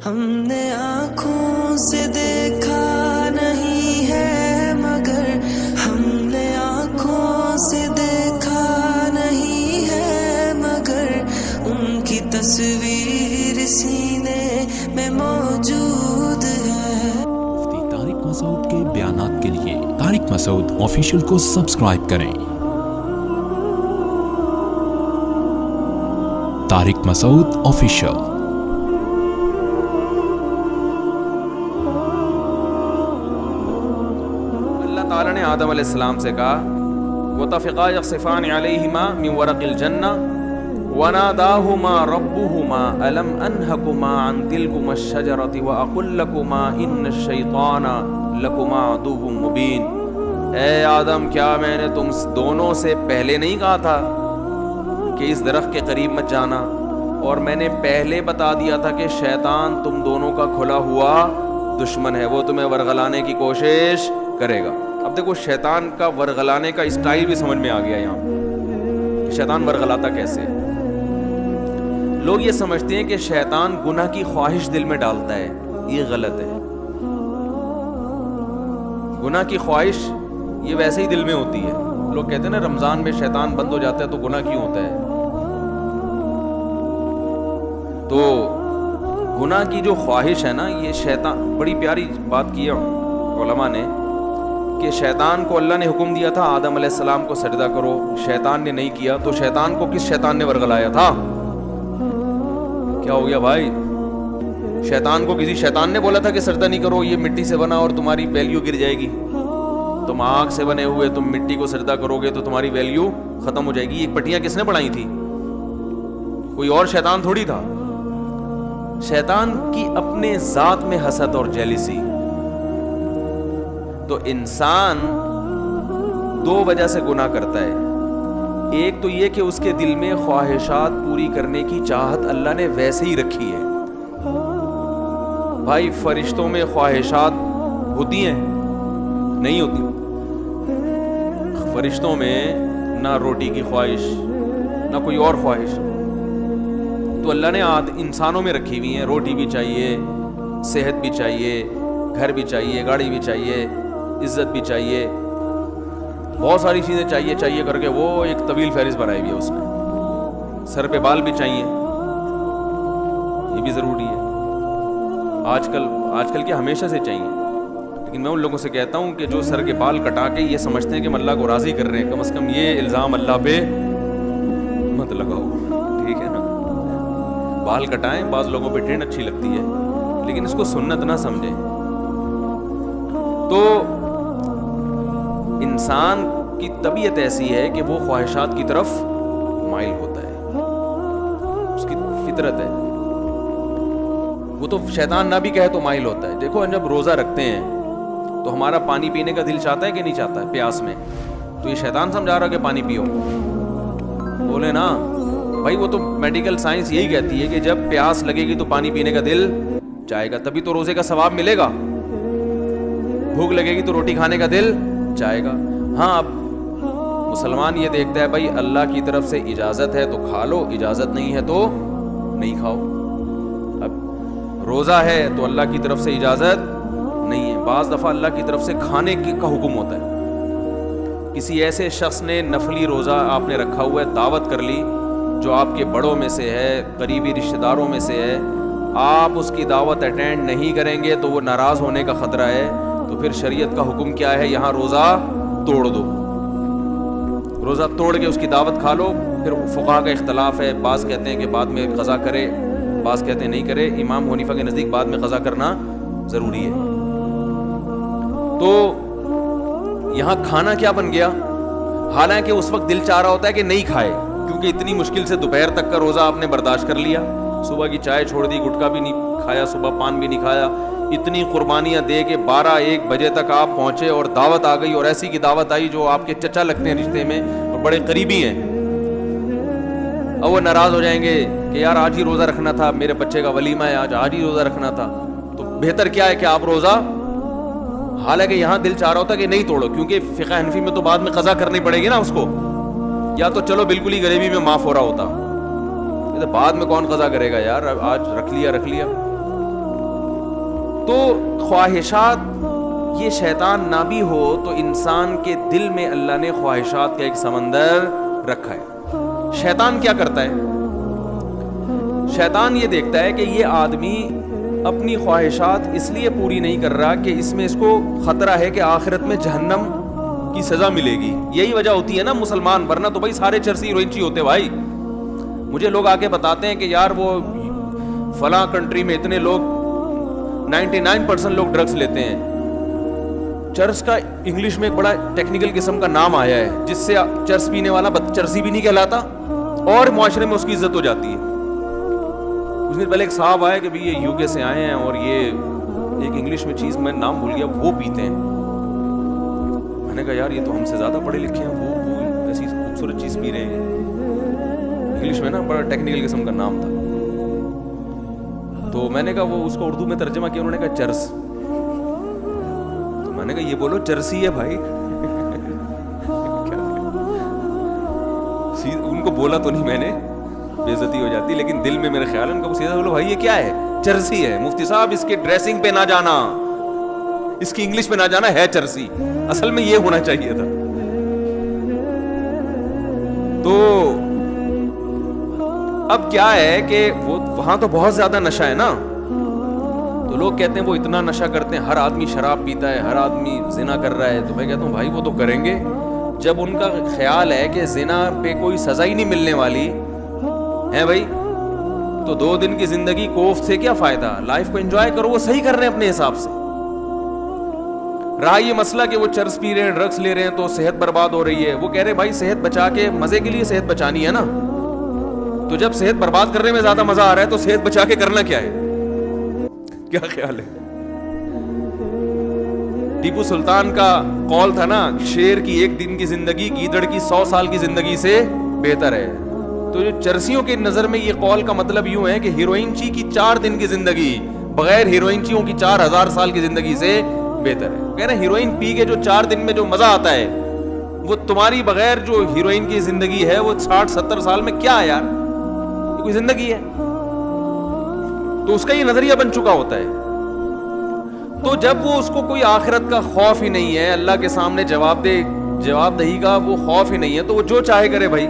ہم نے آنکھوں سے دیکھا نہیں ہے مگر ہم نے آنکھوں سے دیکھا نہیں ہے مگر ان کی تصویر سینے میں موجود ہے۔ مفتی طارق مسعود کے بیانات کے لیے طارق مسعود آفیشیل کو سبسکرائب کریں۔ طارق مسعود آفیشیل۔ اللہ تعالیٰ نے آدم علیہ السلام سے کہا وَطَفِقَا يَخْصِفَانِ عَلَيْهِمَا مِنْ وَرَقِ الْجَنَّةِ وَنَادَاهُمَا رَبُّهُمَا أَلَمْ أَنْهَكُمَا عَنْ تِلْكُمَا الشَّجَرَةِ وَأَقُلْ لَكُمَا إِنَّ الشَّيْطَانَ لَكُمَا عَدُوٌّ مُبِينٌ۔ اے آدم، کیا میں نے تم دونوں سے پہلے نہیں کہا تھا کہ اس درخت کے قریب مت جانا، اور میں نے پہلے بتا دیا تھا کہ شیطان تم دونوں کا کھلا ہوا دشمن ہے، وہ تمہیں ورغلانے کی کوشش کرے گا۔ اب دیکھو شیطان کا ورغلانے کا اسٹائل بھی سمجھ میں آ گیا یہاں کہ شیطان ورغلاتا کیسے۔ لوگ یہ سمجھتے ہیں کہ شیطان گناہ کی خواہش دل میں ڈالتا ہے، یہ غلط ہے۔ گناہ کی خواہش یہ ویسے ہی دل میں ہوتی ہے۔ لوگ کہتے ہیں نا رمضان میں شیطان بند ہو جاتا ہے تو گناہ کیوں ہوتا ہے؟ تو گناہ کی جو خواہش ہے نا، یہ شیطان، بڑی پیاری بات کی ہے علماء نے کہ شیطان کو اللہ نے حکم دیا تھا آدم علیہ السلام کو سجدہ کرو، شیطان نے نہیں کیا، تو شیطان کو کس شیطان نے ورغلایا تھا؟ کیا ہو گیا بھائی؟ شیطان کو کسی شیطان نے بولا تھا کہ سجدہ نہیں کرو، یہ مٹی سے بنا اور تمہاری ویلیو گر جائے گی، تم آگ سے بنے ہوئے تم مٹی کو سجدہ کرو گے تو تمہاری ویلیو ختم ہو جائے گی۔ یہ پٹیاں کس نے بنائی تھی؟ کوئی اور شیطان تھوڑی تھا۔ شیطان کی اپنے ذات میں حسد اور جیلسی۔ تو انسان دو وجہ سے گناہ کرتا ہے، ایک تو یہ کہ اس کے دل میں خواہشات پوری کرنے کی چاہت اللہ نے ویسے ہی رکھی ہے۔ بھائی فرشتوں میں خواہشات ہوتی ہیں؟ نہیں ہوتی۔ فرشتوں میں نہ روٹی کی خواہش نہ کوئی اور خواہش، تو اللہ نے انسانوں میں رکھی ہوئی ہیں۔ روٹی بھی چاہیے، صحت بھی چاہیے، گھر بھی چاہیے، گاڑی بھی چاہیے، عزت بھی چاہیے، بہت ساری چیزیں چاہیے کر کے وہ ایک طویل فہرست بنائی ہوئی ہے اس نے۔ سر پہ بال بھی چاہیے، یہ بھی ضروری ہے۔ آج کل کیا ہمیشہ سے چاہیے، لیکن میں ان لوگوں سے کہتا ہوں کہ جو سر کے بال کٹا کے یہ سمجھتے ہیں کہ ہم اللہ کو راضی کر رہے ہیں، کم از کم یہ الزام اللہ پہ مت لگاؤ، ٹھیک ہے نا؟ بال کٹائیں، بعض لوگوں پہ ٹرینڈ اچھی لگتی ہے، لیکن اس کو سنت نہ سمجھیں۔ تو انسان کی طبیعت ایسی ہے کہ وہ خواہشات کی طرف مائل ہوتا ہے، اس کی فطرت ہے۔ وہ تو شیطان نہ بھی کہے تو مائل ہوتا ہے۔ دیکھو جب روزہ رکھتے ہیں تو ہمارا پانی پینے کا دل چاہتا ہے کہ نہیں چاہتا ہے پیاس میں؟ تو یہ شیطان سمجھا رہا کہ پانی پیو؟ بولے نا بھائی، وہ تو میڈیکل سائنس یہی کہتی ہے کہ جب پیاس لگے گی تو پانی پینے کا دل چاہے گا، تبھی تو روزے کا ثواب ملے گا۔ بھوک لگے گی تو روٹی کھانے کا دل چاہے گا۔ ہاں، اب مسلمان یہ دیکھتا ہے بھائی اللہ کی طرف سے اجازت ہے تو کھا لو، اجازت نہیں ہے تو نہیں کھاؤ۔ اب روزہ ہے تو اللہ کی طرف سے اجازت نہیں ہے، بعض دفعہ اللہ کی طرف سے کھانے کا حکم ہوتا ہے۔ کسی ایسے شخص نے نفلی روزہ آپ نے رکھا ہوا ہے، دعوت کر لی جو آپ کے بڑوں میں سے ہے، قریبی رشتہ داروں میں سے ہے، آپ اس کی دعوت اٹینڈ نہیں کریں گے تو وہ ناراض ہونے کا خطرہ ہے، تو پھر شریعت کا حکم کیا ہے؟ یہاں روزہ توڑ دو، روزہ توڑ کے اس کی دعوت کھا لو۔ پھر فقہا کا اختلاف ہے، بعض کہتے ہیں کہ بعد میں قضا کرے، بعض کہتے ہیں نہیں کرے۔ امام حنیفہ کے نزدیک بعد میں قضا کرنا ضروری ہے۔ تو یہاں کھانا کیا بن گیا؟ حالانکہ اس وقت دل چاہ رہا ہوتا ہے کہ نہیں کھائے، کیونکہ اتنی مشکل سے دوپہر تک کا روزہ آپ نے برداشت کر لیا، صبح کی چائے چھوڑ دی، گٹکا بھی نہیں کھایا، صبح پان بھی نہیں کھایا، اتنی قربانیاں دے کے 12-1 بجے تک آپ پہنچے اور دعوت آ گئی، اور ایسی کی دعوت آئی جو آپ کے چچا لگتے ہیں رشتے میں اور بڑے قریبی ہیں، اور وہ ناراض ہو جائیں گے کہ یار آج ہی روزہ رکھنا تھا، میرے بچے کا ولیمہ ہے، آج ہی روزہ رکھنا تھا۔ تو بہتر کیا ہے کہ آپ روزہ، حالانکہ یہاں دل چاہ رہا ہوتا کہ نہیں توڑو، کیونکہ فقہ حنفی میں تو بعد میں قضا کرنی پڑے گی نا اس کو، یا تو چلو بالکل ہی غریبی میں معاف ہو رہا ہوتا، بعد میں کون قضا کرے گا یار، آج رکھ لیا۔ تو خواہشات, یہ شیطان نہ بھی ہو تو انسان کے دل میں اللہ نے خواہشات کا ایک سمندر رکھا ہے. شیطان کیا کرتا ہے؟ شیطان یہ دیکھتا ہے کہ یہ آدمی اپنی خواہشات اس لیے پوری نہیں کر رہا کہ اس میں اس کو خطرہ ہے کہ آخرت میں جہنم کی سزا ملے گی. یہی وجہ ہوتی ہے نا مسلمان, ورنہ تو بھائی سارے چرسی ہیروئنچی ہوتے. بھائی مجھے لوگ آ کے بتاتے ہیں کہ یار وہ فلاں کنٹری میں اتنے لوگ 99% لوگ ڈرگس لیتے ہیں. چرس کا انگلش میں ایک بڑا ٹیکنیکل قسم کا نام آیا ہے جس سے چرس پینے والا چرسی بھی نہیں کہلاتا اور معاشرے میں اس کی عزت ہو جاتی ہے. کچھ دن پہلے ایک صاحب آئے کہ بھی یہ یو کے سے آئے ہیں اور یہ ایک انگلش میں چیز میں نام بھول گیا, وہ پیتے ہیں. میں نے کہا یار یہ تو ہم سے زیادہ پڑھے لکھے ہیں, وہ ایسی خوبصورت چیز پی رہے ہیں. انگلش میں نا بڑا ٹیکنیکل قسم کا نام تھا. تو میں نے کہا وہ اس کو اردو میں ترجمہ کیا, انہوں نے کہا چرس. تو میں نے کہا یہ بولو چرسی ہے بھائی. ان کو بولا تو نہیں میں نے, بے عزتی ہو جاتی, لیکن دل میں میرے خیال ہے ان کو سیدھا بولو بھائی یہ کیا ہے, چرسی ہے. مفتی صاحب اس کے ڈریسنگ پہ نہ جانا, اس کی انگلش پہ نہ جانا, ہے چرسی. اصل میں یہ ہونا چاہیے تھا. تو اب کیا ہے کہ وہ وہاں تو بہت زیادہ نشہ ہے نا, تو لوگ کہتے ہیں وہ اتنا نشہ کرتے ہیں, ہر آدمی شراب پیتا ہے, ہر آدمی زنا کر رہا ہے. تو میں کہتا ہوں بھائی وہ تو کریں گے. جب ان کا خیال ہے کہ زنا پہ کوئی سزا ہی نہیں ملنے والی ہے بھائی, تو 2 دن کی زندگی کوفت سے کیا فائدہ. لائف کو انجوائے کرو, وہ صحیح کر رہے ہیں اپنے حساب سے. رہا یہ مسئلہ کہ وہ چرس پی رہے ہیں, ڈرگس لے رہے ہیں تو صحت برباد ہو رہی ہے, وہ کہہ رہے بھائی صحت بچا کے, مزے کے لیے صحت بچانی ہے نا, تو جب صحت برباد کرنے میں زیادہ مزہ آ رہا ہے تو صحت بچا کے کرنا کیا ہے. کیا خیال ہے؟ ٹیپو سلطان کا قول تھا نا, شیر کی 1 دن کی زندگی گیدڑ کی 100 سال کی زندگی سے بہتر ہے. تو جو چرسیوں کی نظر میں یہ قول کا مطلب یوں ہے کہ ہیروئنچی کی 4 دن کی زندگی بغیر ہیروئنچیوں کی 4000 سال کی زندگی سے بہتر ہے. کہہ رہے ہیروئن پی کے جو 4 دن میں جو مزہ آتا ہے وہ تمہاری بغیر جو ہیروئن کی زندگی ہے وہ 60-70 سال میں کیا ہے یار, یہ کوئی زندگی ہے. تو اس کا یہ نظریہ بن چکا ہوتا ہے. تو جب وہ اس کو کوئی آخرت کا خوف ہی نہیں ہے, اللہ کے سامنے جواب دہی کا وہ خوف ہی نہیں ہے, تو وہ جو چاہے کرے. بھائی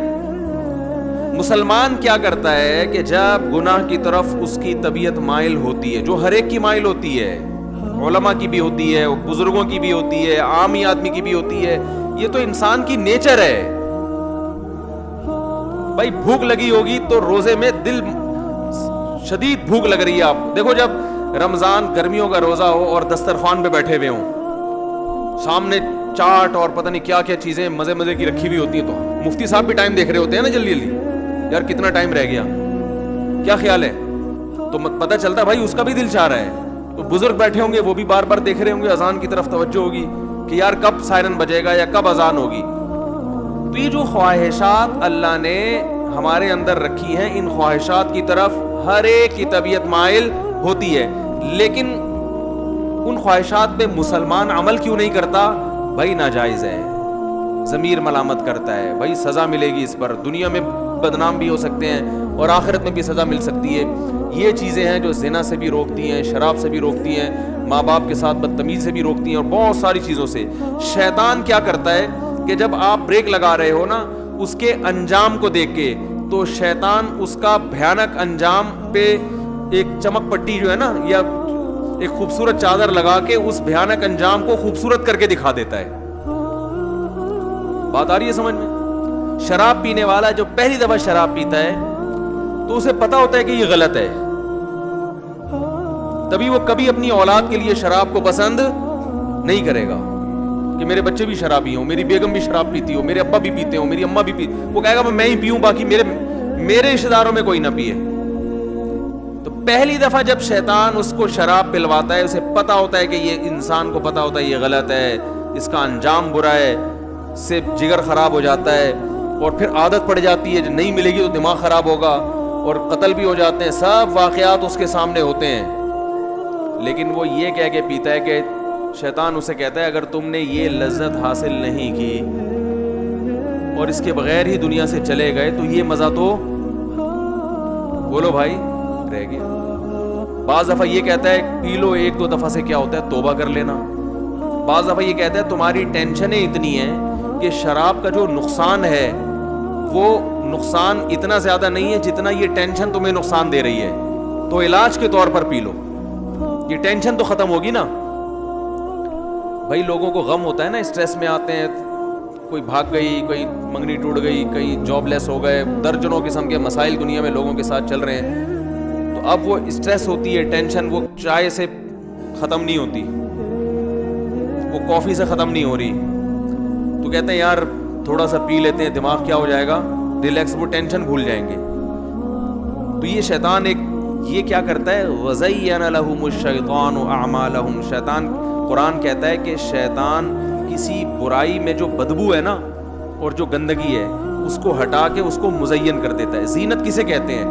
مسلمان کیا کرتا ہے کہ جب گناہ کی طرف اس کی طبیعت مائل ہوتی ہے, جو ہر ایک کی مائل ہوتی ہے, علماء کی بھی ہوتی ہے, بزرگوں کی بھی ہوتی ہے, عامی آدمی کی بھی ہوتی ہے, یہ تو انسان کی نیچر ہے. بھائی بھوک لگی ہوگی تو روزے میں دل شدید بھوک لگ رہی ہے. آپ دیکھو جب رمضان گرمیوں کا روزہ ہو اور دسترخوان پہ بیٹھے ہوئے ہوں, سامنے چاٹ اور پتہ نہیں کیا کیا چیزیں مزے کی رکھی ہوئی ہوتی ہیں, تو مفتی صاحب بھی ٹائم دیکھ رہے ہوتے ہیں نا جلدی یار کتنا ٹائم رہ گیا, کیا خیال ہے. تو پتہ چلتا بھائی اس کا بھی دل چاہ رہا ہے. تو بزرگ بیٹھے ہوں گے وہ بھی بار بار دیکھ رہے ہوں گے, اذان کی طرف توجہ ہوگی کہ یار کب سائرن بجے گا یا کب اذان ہوگی. تو یہ جو خواہشات اللہ نے ہمارے اندر رکھی ہیں, ان خواہشات کی طرف ہر ایک کی طبیعت مائل ہوتی ہے. لیکن ان خواہشات پہ مسلمان عمل کیوں نہیں کرتا؟ بھائی ناجائز ہے, ضمیر ملامت کرتا ہے, بھائی سزا ملے گی اس پر, دنیا میں بدنام بھی ہو سکتے ہیں اور آخرت میں بھی سزا مل سکتی ہے. یہ چیزیں ہیں جو زنا سے بھی روکتی ہیں, شراب سے بھی روکتی ہیں, ماں باپ کے ساتھ بدتمیزی سے بھی روکتی ہیں, اور بہت ساری چیزوں سے. شیطان کیا کرتا ہے کہ جب آپ بریک لگا رہے ہو نا, اس کے انجام کو دیکھ کے, تو شیطان اس کا بھیانک انجام پہ ایک چمک پٹی جو ہے نا, یا ایک خوبصورت چادر لگا کے اس بھیانک انجام کو خوبصورت کر کے دکھا دیتا ہے. بات آ رہی ہے سمجھ میں؟ شراب پینے والا جو پہلی دفعہ شراب پیتا ہے تو اسے پتا ہوتا ہے کہ یہ غلط ہے, تبھی وہ کبھی اپنی اولاد کے لیے شراب کو پسند نہیں کرے گا کہ میرے بچے بھی شرابی ہوں, میری بیگم بھی شراب پیتی ہو, میرے ابا بھی پیتے ہوں, میری اماں بھی پیتی. وہ کہے گا میں ہی پیوں, باقی میرے رشتہ داروں میں کوئی نہ پیے. تو پہلی دفعہ جب شیطان اس کو شراب پلواتا ہے, اسے پتا ہوتا ہے کہ یہ انسان کو پتا ہوتا ہے یہ غلط ہے, اس کا انجام برا ہے, اس سے جگر خراب ہو جاتا ہے, اور پھر عادت پڑ جاتی ہے, جو نہیں ملے گی تو دماغ خراب ہوگا, اور قتل بھی ہو جاتے ہیں, سب واقعات اس کے سامنے ہوتے ہیں. لیکن وہ یہ کہہ کے پیتا ہے کہ شیطان اسے کہتا ہے اگر تم نے یہ لذت حاصل نہیں کی اور اس کے بغیر ہی دنیا سے چلے گئے تو یہ مزہ تو بولو بھائی رہ گیا. بعض دفعہ یہ کہتا ہے پی لو 1-2 دفعہ سے کیا ہوتا ہے توبہ کر لینا. بعض دفعہ یہ کہتا ہے تمہاری ٹینشنیں اتنی ہیں کہ شراب کا جو نقصان ہے وہ نقصان اتنا زیادہ نہیں ہے جتنا یہ ٹینشن تمہیں نقصان دے رہی ہے, تو علاج کے طور پر پی لو, یہ ٹینشن تو ختم ہوگی نا. بھائی لوگوں کو غم ہوتا ہے نا, اسٹریس میں آتے ہیں, کوئی بھاگ گئی, کوئی منگنی ٹوٹ گئی, کہیں جاب لیس ہو گئے, درجنوں قسم کے مسائل دنیا میں لوگوں کے ساتھ چل رہے ہیں. تو اب وہ اسٹریس ہوتی ہے, ٹینشن, وہ چائے سے ختم نہیں ہوتی, وہ کافی سے ختم نہیں ہو رہی, تو کہتے ہیں یار تھوڑا سا پی لیتے ہیں, دماغ کیا ہو جائے گا, ریلیکس, وہ ٹینشن بھول جائیں گے. تو یہ شیطان یہ کیا کرتا ہے, وَزَيَّنَ لَهُمُ الشَّيْطَانُ أَعْمَالَهُمْ, شیطان, قرآن کہتا ہے کہ شیطان کسی برائی میں جو بدبو ہے نا اور جو گندگی ہے اس کو ہٹا کے اس کو مزین کر دیتا ہے. زینت کسے کہتے ہیں؟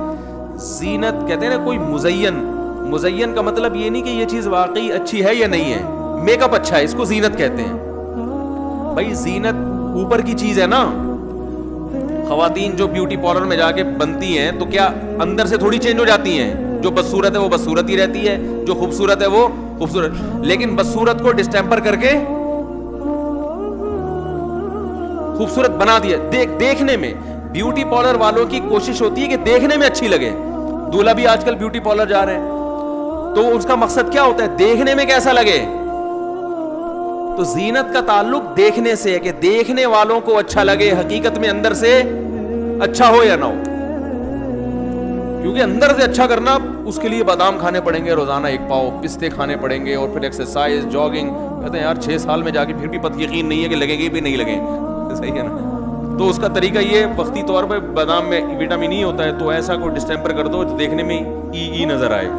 زینت کہتے ہیں نا کوئی مزین کا مطلب یہ نہیں کہ یہ چیز واقعی اچھی ہے یا نہیں ہے, میک اپ اچھا ہے, اس کو زینت کہتے ہیں. بھائی زینت اوپر کی چیز ہے نا, خواتین جو بیوٹی پارلر میں جا کے بنتی ہیں تو کیا اندر سے تھوڑی چینج ہو جاتی ہیں؟ جو بدصورت ہے وہ بدصورت ہی رہتی ہے, جو خوبصورت ہے وہ خوبصورت, لیکن بدصورت کو ڈسٹیمپر کر کے خوبصورت بنا دیا. دیکھنے میں بیوٹی پارلر والوں کی کوشش ہوتی ہے کہ دیکھنے میں اچھی لگے. دولہا بھی آج کل بیوٹی پارلر جا رہے ہیں, تو اس کا مقصد کیا ہوتا ہے, دیکھنے میں کیسا لگے. تو زینت کا تعلق دیکھنے سے ہے کہ دیکھنے والوں کو اچھا لگے, حقیقت میں اندر سے اچھا ہو یا نہ ہو. کیونکہ اندر سے اچھا کرنا اس کے لیے بادام کھانے پڑیں گے روزانہ 1 پاؤ, پستے کھانے پڑیں گے, اور پھر ایکسرسائز, جاگنگ. کہتے ہیں یار 6 سال میں جا کے پھر بھی پتہ یقین نہیں ہے کہ لگے گی بھی نہیں لگے, صحیح ہے نا. تو اس کا طریقہ یہ وقتی طور پہ بادام میں وٹامن ای ہوتا ہے, تو ایسا کوئی ڈسٹیمپر کر دو دیکھنے میں ای نظر آئے,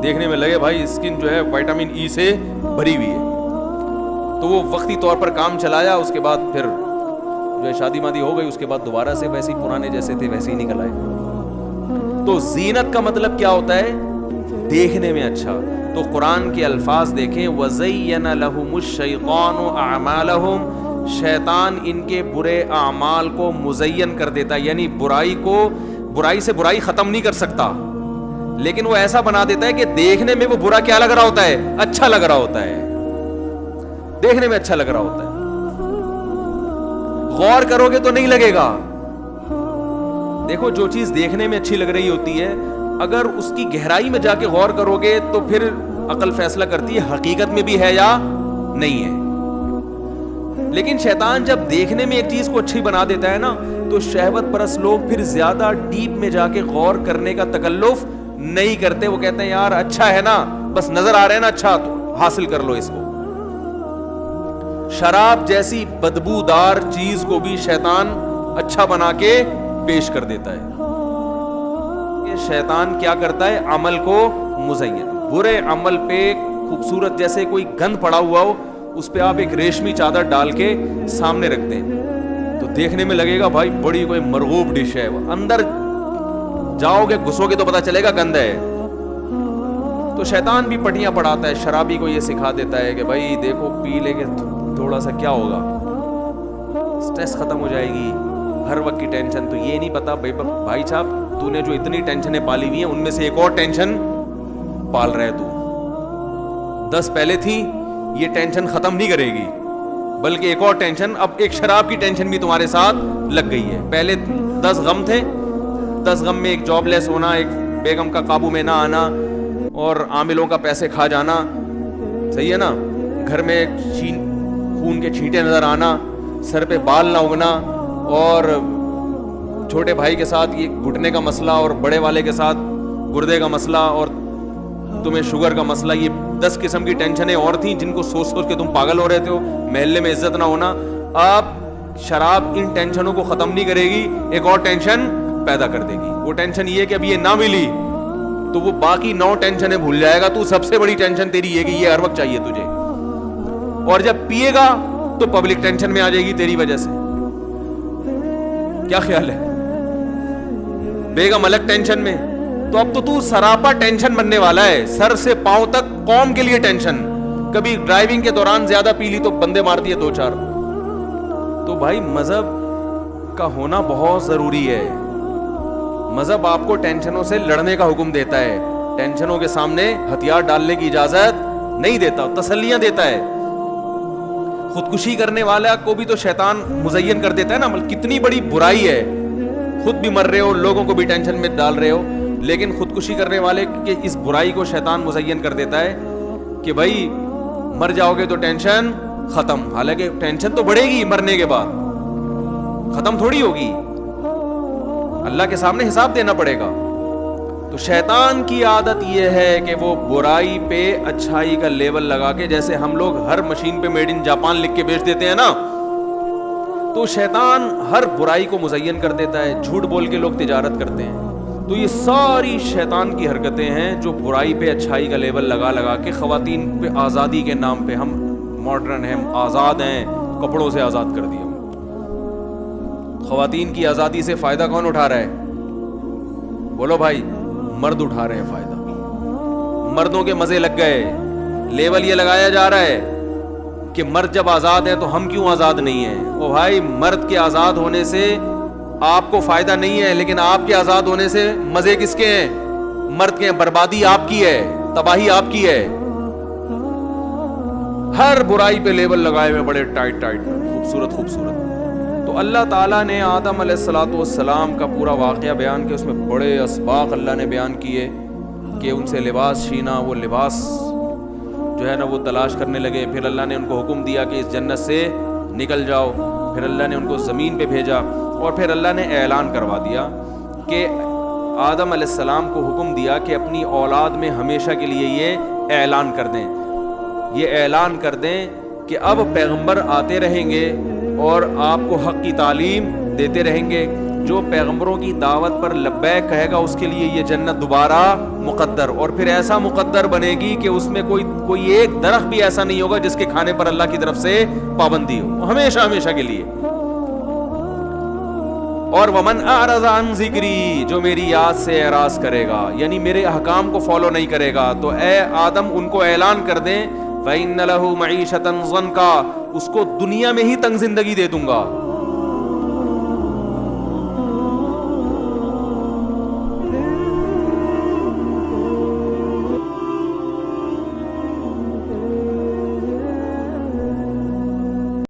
دیکھنے میں لگے بھائی اسکن جو ہے وٹامن ای سے بھری ہوئی ہے. تو وہ وقتی طور پر کام چلایا, اس کے بعد پھر جو ہے شادی مادی ہو گئی, اس کے بعد دوبارہ سے ویسے ہی پرانے جیسے تھے ویسے ہی نکل آئے. تو زینت کا مطلب کیا ہوتا ہے, دیکھنے میں اچھا. تو قرآن کے الفاظ دیکھیں, وَزَيَّنَ لَهُمُ الشَّيْطَانُ أَعْمَالَهُمْ, شیطان ان کے برے اعمال کو مزین کر دیتا ہے, یعنی برائی سے برائی ختم نہیں کر سکتا, لیکن وہ ایسا بنا دیتا ہے کہ دیکھنے میں وہ برا کیا لگ رہا ہوتا ہے, اچھا لگ رہا ہوتا ہے, دیکھنے میں اچھا لگ رہا ہوتا ہے. غور کرو گے تو نہیں لگے گا. دیکھو جو چیز دیکھنے میں اچھی لگ رہی ہوتی ہے, اگر اس کی گہرائی میں جا کے غور کرو گے تو پھر عقل فیصلہ کرتی ہے حقیقت میں بھی ہے یا نہیں ہے. لیکن شیطان جب دیکھنے میں ایک چیز کو اچھی بنا دیتا ہے نا, تو شہوت پرست لوگ پھر زیادہ ڈیپ میں جا کے غور کرنے کا تکلف نہیں کرتے. وہ کہتے ہیں یار اچھا ہے نا, بس نظر آ رہا ہے نا اچھا, تو حاصل کر لو اس کو. شراب جیسی بدبودار چیز کو بھی شیطان اچھا بنا کے پیش کر دیتا ہے. کہ شیطان کیا کرتا ہے, عمل کو مزین, برے عمل پہ خوبصورت جیسے کوئی گند پڑا ہوا ہو, اس پہ آپ ایک ریشمی چادر ڈال کے سامنے رکھتے ہیں, تو دیکھنے میں لگے گا بھائی بڑی کوئی مرغوب ڈش ہے. اندر جاؤ گے گھسو گے تو پتا چلے گا گند ہے. تو شیطان بھی پٹیاں پڑھاتا ہے, شرابی کو یہ سکھا دیتا ہے کہ بھائی دیکھو پی لے کے تھوڑا سا کیا ہوگا, سٹریس ختم ہو جائے گی, ہر وقت کی ٹینشن. تو یہ نہیں پتا بھائی صاحب تو نے جو اتنی ٹینشنیں پالی ہوئی ہیں ان میں سے ایک اور ٹینشن پال رہے تو. 10 پہلے تھی, یہ ٹینشن ختم نہیں کرے گی, بلکہ ایک اور ٹینشن, اب ایک شراب کی ٹینشن بھی تمہارے ساتھ لگ گئی ہے. پہلے 10 غم تھے, 10 غم میں ایک جاب لیس ہونا, ایک بیگم کا قابو میں نہ آنا, اور عاملوں کا پیسے کھا جانا, صحیح ہے نا, گھر میں خون کے چھینٹے نظر آنا, سر پہ بال نہ اگنا, اور چھوٹے بھائی کے ساتھ یہ گھٹنے کا مسئلہ, اور بڑے والے کے ساتھ گردے کا مسئلہ, اور تمہیں شوگر کا مسئلہ. یہ 10 قسم کی ٹینشنیں اور تھیں جن کو سوچ سوچ کے تم پاگل ہو رہے تھے, محلے میں عزت نہ ہونا. اب شراب ان ٹینشنوں کو ختم نہیں کرے گی, ایک اور ٹینشن پیدا کر دے گی. وہ ٹینشن یہ کہ اب یہ نہ ملی تو وہ باقی 9 ٹینشنیں بھول جائے گا. تو سب سے بڑی ٹینشن تیری یہ کہ یہ ہر وقت چاہیے تجھے, اور جب پیے گا تو پبلک ٹینشن میں آ جائے گی تیری وجہ سے. کیا خیال ہے, بیگم الگ ٹینشن میں, تو اب تو سراپا ٹینشن بننے والا ہے, سر سے پاؤں تک قوم کے لیے ٹینشن. کبھی ڈرائیونگ کے دوران زیادہ پی لی تو بندے مار دیے 2-4. تو بھائی مذہب کا ہونا بہت ضروری ہے. مذہب آپ کو ٹینشنوں سے لڑنے کا حکم دیتا ہے, ٹینشنوں کے سامنے ہتھیار ڈالنے کی اجازت نہیں دیتا, تسلیاں دیتا ہے. خودکشی کرنے والا کو بھی تو شیطان مزین کر دیتا ہے نا, کتنی بڑی برائی ہے, خود بھی مر رہے ہو, لوگوں کو بھی ٹینشن میں ڈال رہے ہو, لیکن خودکشی کرنے والے کے اس برائی کو شیطان مزین کر دیتا ہے کہ بھائی مر جاؤ گے تو ٹینشن ختم. حالانکہ ٹینشن تو بڑھے گی مرنے کے بعد, ختم تھوڑی ہوگی, اللہ کے سامنے حساب دینا پڑے گا. تو شیطان کی عادت یہ ہے کہ وہ برائی پہ اچھائی کا لیبل لگا کے, جیسے ہم لوگ ہر مشین پہ میڈ ان جاپان لکھ کے بیچ دیتے ہیں نا, تو شیطان ہر برائی کو مزین کر دیتا ہے. جھوٹ بول کے لوگ تجارت کرتے ہیں. تو یہ ساری شیطان کی حرکتیں ہیں جو برائی پہ اچھائی کا لیبل لگا لگا کے خواتین پہ آزادی کے نام پہ, ہم ماڈرن ہیں, ہم آزاد ہیں, کپڑوں سے آزاد کر دیا. خواتین کی آزادی سے فائدہ کون اٹھا رہا ہے؟ بولو بھائی, مرد اٹھا رہے ہیں فائدہ. مردوں کے مزے لگ گئے. لیبل یہ لگایا جا رہا ہے کہ مرد جب آزاد ہیں تو ہم کیوں آزاد نہیں ہیں. او بھائی, مرد کے آزاد ہونے سے آپ کو فائدہ نہیں ہے, لیکن آپ کے آزاد ہونے سے مزے کس کے ہیں؟ مرد کے ہیں. بربادی آپ کی ہے, تباہی آپ کی ہے. ہر برائی پہ لیبل لگائے ہوئے بڑے ٹائٹ ٹائٹ, خوبصورت خوبصورت. تو اللہ تعالیٰ نے آدم علیہ الصلوۃ والسلام کا پورا واقعہ بیان کیا, اس میں بڑے اسباق اللہ نے بیان کیے کہ ان سے لباس چھینا, وہ لباس جو ہے نا وہ تلاش کرنے لگے. پھر اللہ نے ان کو حکم دیا کہ اس جنت سے نکل جاؤ. پھر اللہ نے ان کو زمین پہ بھیجا, اور پھر اللہ نے اعلان کروا دیا کہ آدم علیہ السلام کو حکم دیا کہ اپنی اولاد میں ہمیشہ کے لیے یہ اعلان کر دیں, یہ اعلان کر دیں کہ اب پیغمبر آتے رہیں گے اور آپ کو حق کی تعلیم دیتے رہیں گے. جو پیغمبروں کی دعوت پر لبیک کہے گا اس کے لیے یہ جنت دوبارہ مقدر, اور پھر ایسا مقدر بنے گی کہ اس میں کوئی ایک درخت بھی ایسا نہیں ہوگا جس کے کھانے پر اللہ کی طرف سے پابندی ہو, ہمیشہ ہمیشہ کے لیے. اور ومن اعرض عن ذکری, جو میری یاد سے اعراض کرے گا, یعنی میرے احکام کو فالو نہیں کرے گا, تو اے آدم ان کو اعلان کر دیں فإن له معیشۃ ضنکا, اس کو دنیا میں ہی تنگ زندگی دے دوں گا.